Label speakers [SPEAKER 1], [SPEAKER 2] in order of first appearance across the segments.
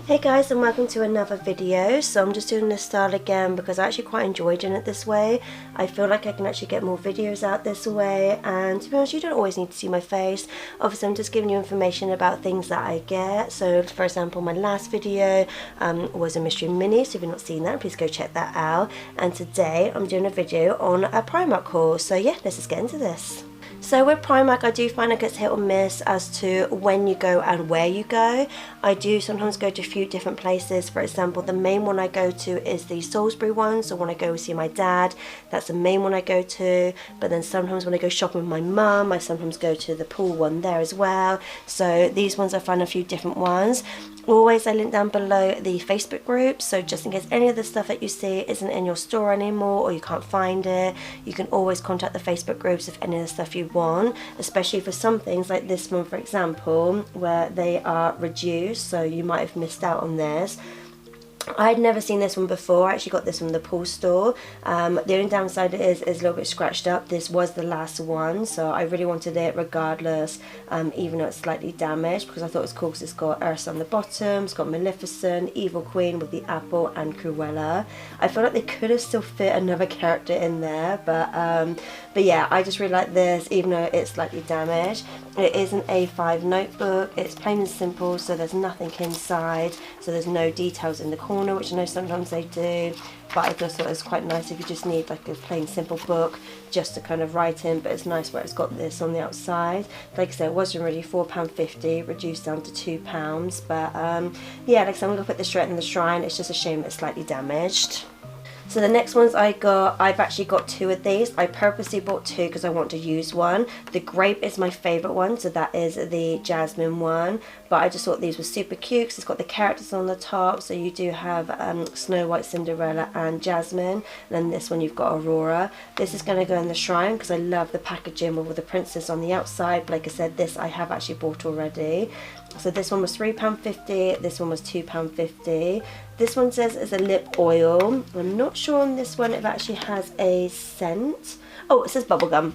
[SPEAKER 1] Hey guys, and welcome to another video. So I'm just doing this style again because I actually quite enjoy doing it this way. I feel like I can actually get more videos out this way, and to be honest, you don't always need to see my face. Obviously I'm just giving you information about things that I get. So for example, my last video was a mystery mini, so if you've not seen that, please go check that out. And today I'm doing a video on a Primark haul. So yeah, let's just get into this. So with Primark, I do find it gets hit or miss as to when you go and where you go. I do sometimes go to a few different places. For example, the main one I go to is the Salisbury one. So when I go see my dad, that's the main one I go to. But then sometimes when I go shopping with my mum, I sometimes go to the pool one there as well. So these ones I find a few different ones. Always I link down below the Facebook group, so just in case any of the stuff that you see isn't in your store anymore or you can't find it, you can always contact the Facebook groups if any of the stuff you want, especially for some things like this one, for example, where they are reduced, so you might have missed out on this. I'd never seen this one before. I actually got this from the pool store. The only downside is a little bit scratched up. This was the last one, so I really wanted it regardless, even though it's slightly damaged, because I thought it was cool because it's got Ursa on the bottom, it's got Maleficent, Evil Queen with the apple, and Cruella. I feel like they could have still fit another character in there, but yeah, I just really like this, even though it's slightly damaged. It is an A5 notebook. It's plain and simple, so there's nothing inside, so there's no details in the corner, which I know sometimes they do, but I just thought it was quite nice if you just need like a plain simple book just to kind of write in. But it's nice where it's got this on the outside. Like I said, it was already £4.50, reduced down to £2, but yeah, like I said, I'm going to put this straight in the shrine. It's just a shame it's slightly damaged. So the next ones I got, I've actually got two of these. I purposely bought two because I want to use one. The grape is my favourite one, so that is the jasmine one. But I just thought these were super cute because it's got the characters on the top. So you do have Snow White, Cinderella and Jasmine. And then this one you've got Aurora. This is going to go in the shrine because I love the packaging with the princess on the outside. But like I said, this I have actually bought already. So this one was £3.50, this one was £2.50. This one says it's a lip oil. I'm not sure on this one if it actually has a scent. Oh, it says bubblegum.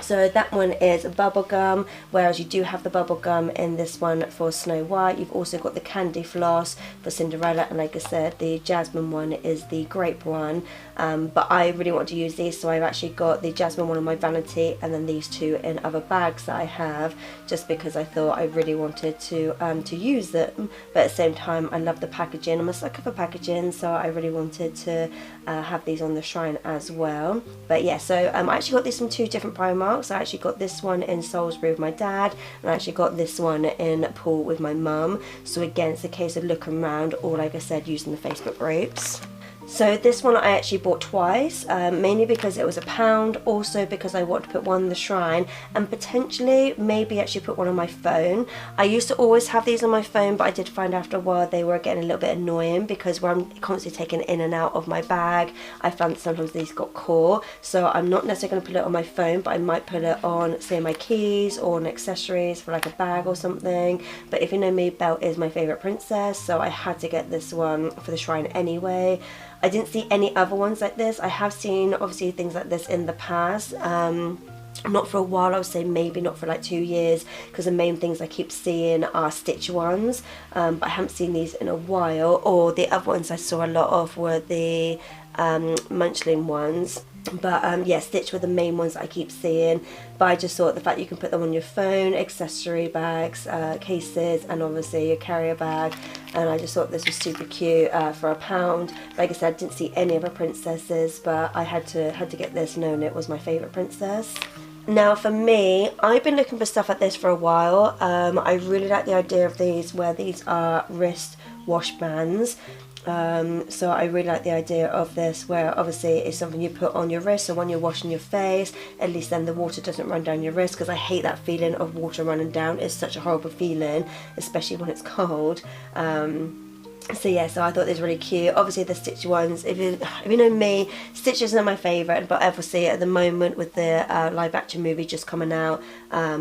[SPEAKER 1] So that one is bubblegum, whereas you do have the bubblegum in this one for Snow White. You've also got the candy floss for Cinderella, and like I said, the jasmine one is the grape one. But I really want to use these, so I've actually got the jasmine one on my vanity and then these two in other bags that I have, just because I thought I really wanted to use them. But at the same time, I love the packaging. I'm a sucker for packaging, so I really wanted to have these on the shrine as well. But yeah, so I actually got these from two different Primarks. I actually got this one in Salisbury with my dad, and I actually got this one in Poole with my mum. So again, it's a case of looking around, or like I said, using the Facebook groups. So this one I actually bought twice, mainly because it was £1, also because I want to put one in the shrine, and potentially maybe actually put one on my phone. I used to always have these on my phone, but I did find after a while they were getting a little bit annoying, because where I'm constantly taking in and out of my bag, I found that sometimes these got caught. So I'm not necessarily going to put it on my phone, but I might put it on, say, my keys or on accessories for like a bag or something. But if you know me, Belle is my favourite princess, so I had to get this one for the shrine anyway. I didn't see any other ones like this. I have seen obviously things like this in the past. Not for a while, I would say maybe not for like 2 years, because the main things I keep seeing are Stitch ones, but I haven't seen these in a while. Or the other ones I saw a lot of were the Munchling ones. But yeah, Stitch were the main ones that I keep seeing. But I just thought the fact you can put them on your phone, accessory bags, cases, and obviously your carrier bag, and I just thought this was super cute for £1. Like I said, I didn't see any other princesses, but I had to get this, knowing it was my favourite princess. Now for me, I've been looking for stuff like this for a while. I really like the idea of these, where these are wrist wash bands. So I really like the idea of this, where obviously it's something you put on your wrist, so when you're washing your face, at least then the water doesn't run down your wrist, because I hate that feeling of water running down. It's such a horrible feeling, especially when it's cold. So yeah, so I thought this was really cute. Obviously the Stitch ones, if you know me, Stitch isn't my favourite, but obviously at the moment with the live action movie just coming out,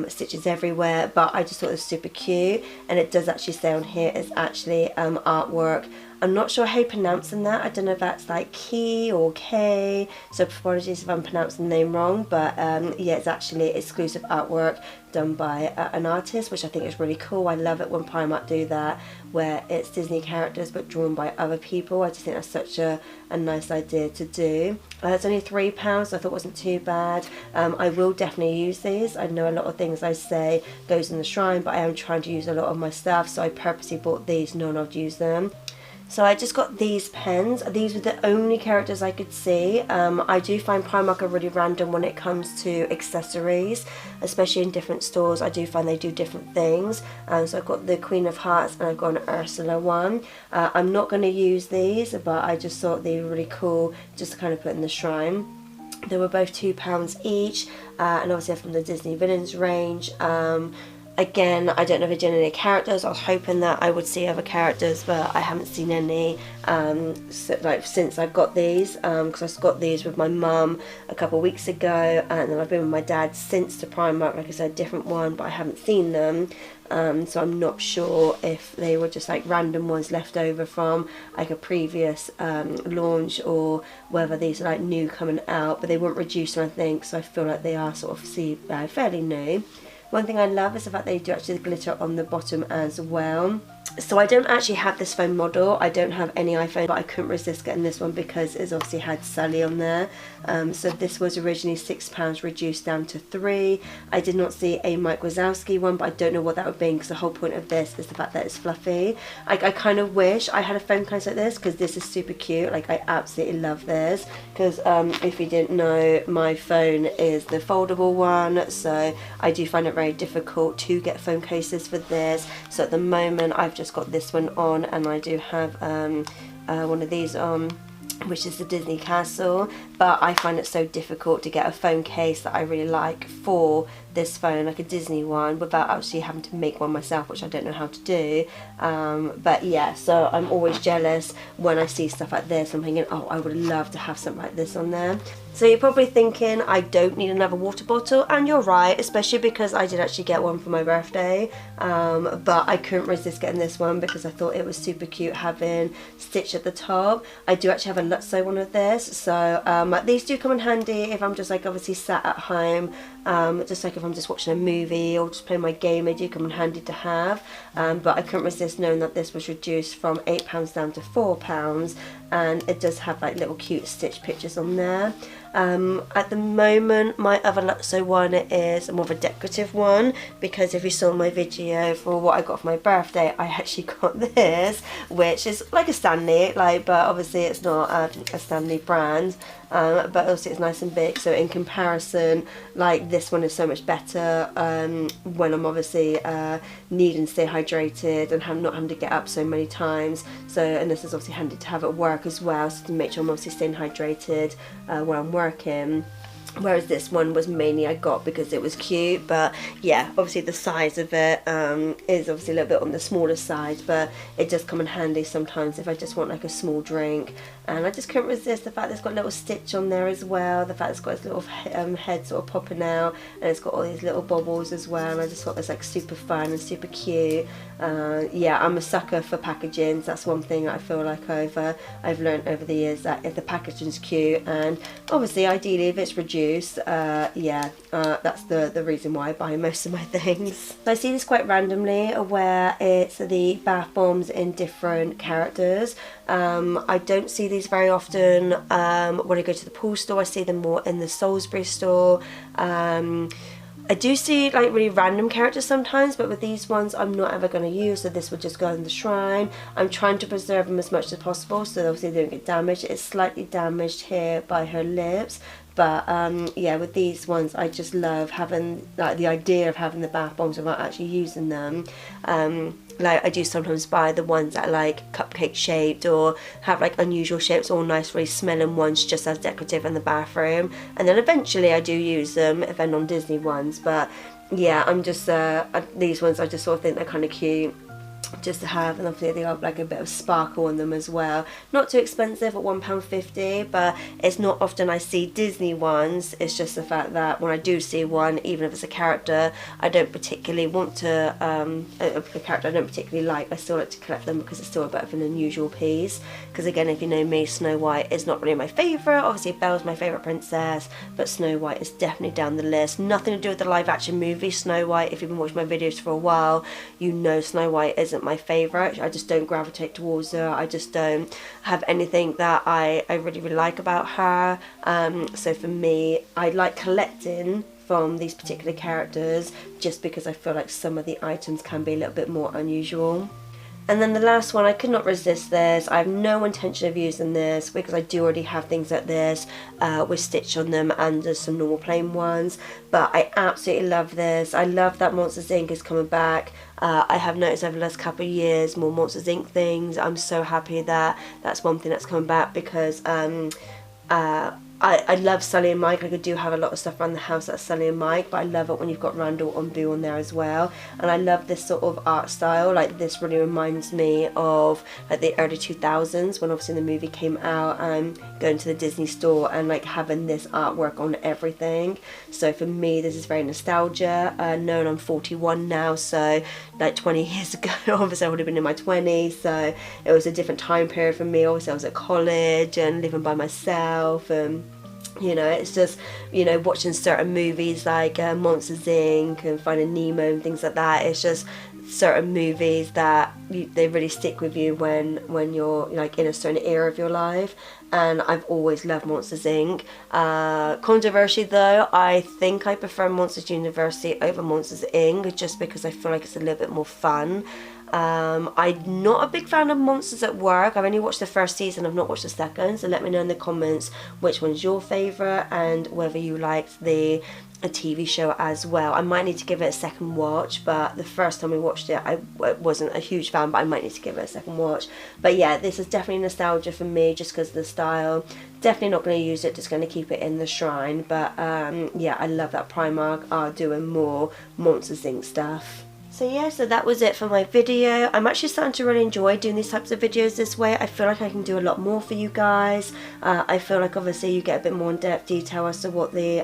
[SPEAKER 1] Stitch is everywhere. But I just thought it was super cute, and it does actually say on here it's actually artwork I'm not sure how you pronounce that. I don't know if that's like Key or K, so apologies if I'm pronouncing the name wrong, but yeah, it's actually exclusive artwork done by an artist, which I think is really cool. I love it when Primark do that, where it's Disney characters but drawn by other people. I just think that's such a nice idea to do. It's only £3, so I thought it wasn't too bad. I will definitely use these. I know a lot of things I say goes in the shrine, but I am trying to use a lot of my stuff, so I purposely bought these knowing I'd use them. So I just got these pens. These were the only characters I could see. I do find Primark are really random when it comes to accessories, especially in different stores. I do find they do different things. So I've got the Queen of Hearts and I've got an Ursula one. I'm not going to use these, but I just thought they were really cool just to kind of put in the shrine. They were both £2 each, and obviously they're from the Disney Villains range. Again, I don't know if I did any characters. I was hoping that I would see other characters, but I haven't seen any since I've got these, because I got these with my mum a couple of weeks ago, and then I've been with my dad since the Primark, like I said, different one, but I haven't seen them. So I'm not sure if they were just like random ones left over from like a previous launch, or whether these are like new coming out, but they weren't reduced or anything, so I feel like they are sort of fairly new. One thing I love is the fact they do actually glitter on the bottom as well. So I don't actually have this phone model. I don't have any iPhone, but I couldn't resist getting this one because it's obviously had Sully on there. So this was originally £6 reduced down to £3. I did not see a Mike Wazowski one, but I don't know what that would be, because the whole point of this is the fact that it's fluffy. I kind of wish I had a phone case like this, because this is super cute. Like, I absolutely love this, because if you didn't know, my phone is the foldable one, so I do find it very difficult to get phone cases for this. So at the moment I've just got this one on, and I do have one of these on, which is the Disney Castle, but I find it so difficult to get a phone case that I really like for this phone, like a Disney one, without actually having to make one myself, which I don't know how to do. But yeah, so I'm always jealous when I see stuff like this. I'm thinking, oh, I would love to have something like this on there. So you're probably thinking I don't need another water bottle, and you're right, especially because I did actually get one for my birthday, but I couldn't resist getting this one because I thought it was super cute having Stitch at the top. I do actually have a Lutzo one of this, so these do come in handy if I'm just like obviously sat at home, just like if I'm just watching a movie or just playing my game. They do come in handy to have, but I couldn't resist knowing that this was reduced from £8 down to £4, and it does have like little cute Stitch pictures on there. At the moment my other Lutzo one is more of a decorative one, because if you saw my video for what I got for my birthday, I actually got this, which is like a Stanley, but obviously it's not a Stanley brand, but obviously it's nice and big, so in comparison, like, this one is so much better when I'm obviously needing to stay hydrated and not having to get up so many times. So, and this is obviously handy to have at work as well, so to make sure I'm obviously staying hydrated when I'm working. Whereas this one was mainly I got because it was cute, but yeah, obviously the size of it is obviously a little bit on the smaller side, but it does come in handy sometimes if I just want like a small drink. And I just couldn't resist the fact that it's got a little Stitch on there as well, the fact it's got its little head sort of popping out, and it's got all these little bobbles as well, and I just thought it was like super fun and super cute. Yeah, I'm a sucker for packaging. That's one thing I feel like I've learned over the years, that if the packaging's cute, and obviously ideally if it's reduced, that's the reason why I buy most of my things. So I see this quite randomly, where it's the bath bombs in different characters. I don't see these very often when I go to the pool store. I see them more in the Salisbury store. I do see like really random characters sometimes, but with these ones I'm not ever going to use, so this would just go in the shrine. I'm trying to preserve them as much as possible, so obviously they don't get damaged. It's slightly damaged here by her lips, but yeah, with these ones I just love having like the idea of having the bath bombs without actually using them. Like, I do sometimes buy the ones that are like cupcake shaped or have like unusual shapes, all nice really smelling ones just as decorative in the bathroom, and then eventually I do use them if they're non-Disney ones. But yeah, I'm just these ones I just sort of think they're kind of cute. just to have, and obviously they have like a bit of sparkle on them as well. Not too expensive at £1.50, but it's not often I see Disney ones. It's just the fact that when I do see one, even if it's a character I don't particularly want to, a character I don't particularly like, I still like to collect them because it's still a bit of an unusual piece. Because again, if you know me, Snow White is not really my favourite. Obviously Belle's my favourite princess, but Snow White is definitely down the list. Nothing to do with the live action movie Snow White. If you've been watching my videos for a while, you know Snow White isn't my favourite. I just don't gravitate towards her. I just don't have anything that I really like about her. So for me, I like collecting from these particular characters just because I feel like some of the items can be a little bit more unusual. And then the last one, I could not resist this. I have no intention of using this because I do already have things like this with Stitch on them, and there's some normal plain ones. But I absolutely love this. I love that Monsters Inc. is coming back. I have noticed over the last couple of years more Monsters Inc. things. I'm so happy that that's one thing that's coming back because I love Sully and Mike. Like I do have a lot of stuff around the house that's Sully and Mike, but I love it when you've got Randall and Boo on there as well. And I love this sort of art style. Like this really reminds me of like the early 2000s when obviously the movie came out, and going to the Disney store and like having this artwork on everything. So for me this is very nostalgia. Knowing I'm 41 now, so like 20 years ago obviously I would have been in my 20s, so it was a different time period for me. Obviously I was at college and living by myself, and you know, it's just, you know, watching certain movies like Monsters Inc. and Finding Nemo and things like that. It's just certain movies that they really stick with you when you're like in a certain era of your life. And I've always loved Monsters Inc. Controversy though, I think I prefer Monsters University over Monsters Inc. just because I feel like it's a little bit more fun. I'm not a big fan of Monsters at Work. I've only watched the first season, I've not watched the second, so let me know in the comments which one's your favourite and whether you liked a TV show as well. I might need to give it a second watch, but the first time we watched it I wasn't a huge fan, but I might need to give it a second watch. But yeah, this is definitely nostalgia for me just because of the style. Definitely not going to use it, just going to keep it in the shrine. But yeah, I love that Primark are doing more Monsters Inc. stuff. So yeah, so that was it for my video. I'm actually starting to really enjoy doing these types of videos this way. I feel like I can do a lot more for you guys. I feel like obviously you get a bit more in-depth detail as to what the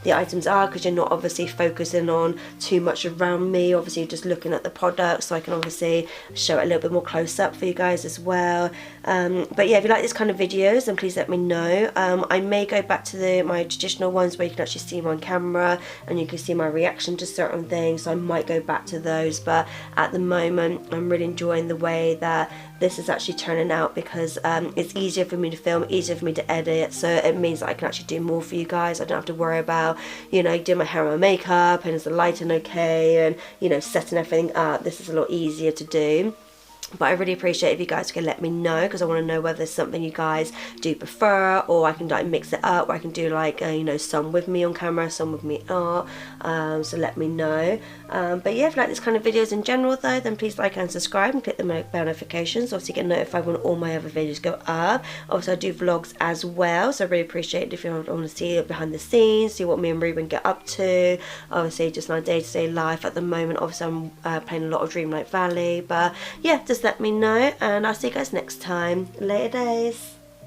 [SPEAKER 1] items are, because you're not obviously focusing on too much around me. Obviously you're just looking at the product, so I can obviously show it a little bit more close up for you guys as well. But yeah, if you like this kind of videos, then please let me know. I may go back to my traditional ones where you can actually see me on camera and you can see my reaction to certain things, so I might go back to those. But at the moment I'm really enjoying the way that this is actually turning out, because it's easier for me to film, easier for me to edit, so it means that I can actually do more for you guys. I don't have to worry about, you know, doing my hair and my makeup and is the lighting okay, and you know, setting everything up. This is a lot easier to do. But I really appreciate if you guys can let me know, because I want to know whether there's something you guys do prefer, or I can like mix it up, or I can do like you know, some with me on camera, some with me art. So let me know. But yeah, if you like this kind of videos in general though, then please like and subscribe and click the bell notifications, obviously get notified when all my other videos go up. Obviously I do vlogs as well, so I really appreciate it if you want to see it behind the scenes, see what me and Reuben get up to. Obviously just my day-to-day life at the moment. Obviously I'm playing a lot of Dreamlight Valley, but yeah, just let me know, and I'll see you guys next time. Later days.